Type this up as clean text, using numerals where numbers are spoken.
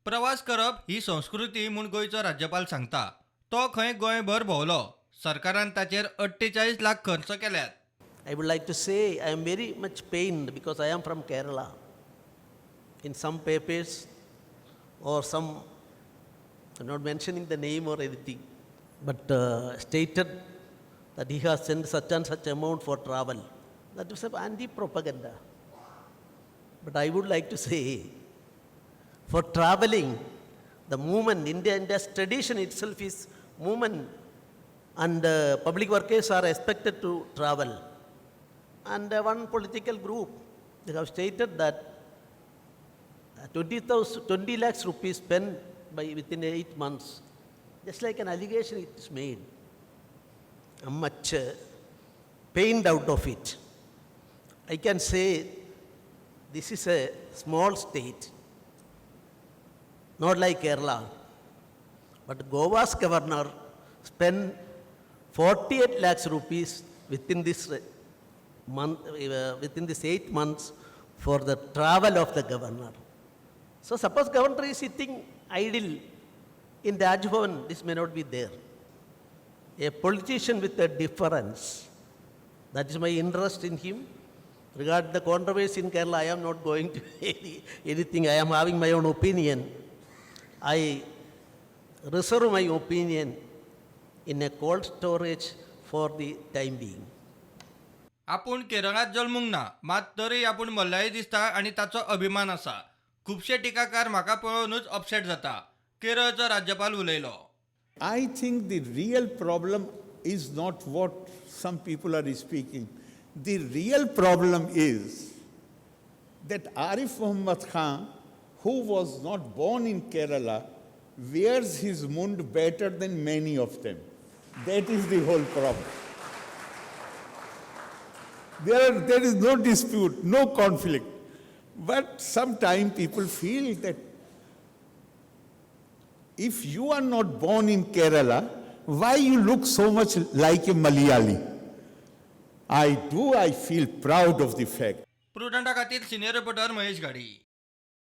प्रवास करप ही संस्कृती म्हूण गोंयचो राज्यपाल सांगता. तो खंय गोंयभर भोंवलो. सरकारान ताचेर 48 लाख खर्च केल्यात. I would like to say I am very much pained because I am from Kerala. In some papers or some, I'm not mentioning the name or anything, but stated that he has sent such and such amount for travel. That was anti-propaganda. But I would like to say, for traveling, the movement, India's tradition itself is movement, and public workers are expected to travel. And one political group, they have stated that 20 lakhs rupees spent by within 8 months. Just like an allegation it is made. I'm much pained out of it. I can say this is a small state, not like Kerala. But Goa's governor spent 48 lakhs rupees within this month, within this 8 months for the travel of the governor. So suppose governor is sitting idle in Raj Bhavan, this may not be there. A politician with a difference. That is my interest in him. Regarding the controversy in Kerala, I am not going to anything. I am having my own opinion. I reserve my opinion in a cold storage for the time being. आपूण केरळात जल्मूंक ना, मात तरी आपूण मल्लाय दिसता आनी ताचो अभिमान आसा. खुबशे टिकाकार म्हाका पळोवनूच अपसेट जाता. केरळचो राज्यपाल उलयलो. I think the real problem is not what some people are speaking. The real problem is that Arif Muhammad Khan, who was not born in Kerala, wears his mund better than many of them. That is the whole problem. There is no dispute, no conflict. But sometimes people feel that if you are not born in Kerala, why you look so much like a Malayali? I feel proud of the fact. प्रुडंटा खातीर senior reporter Mahesh गाडी.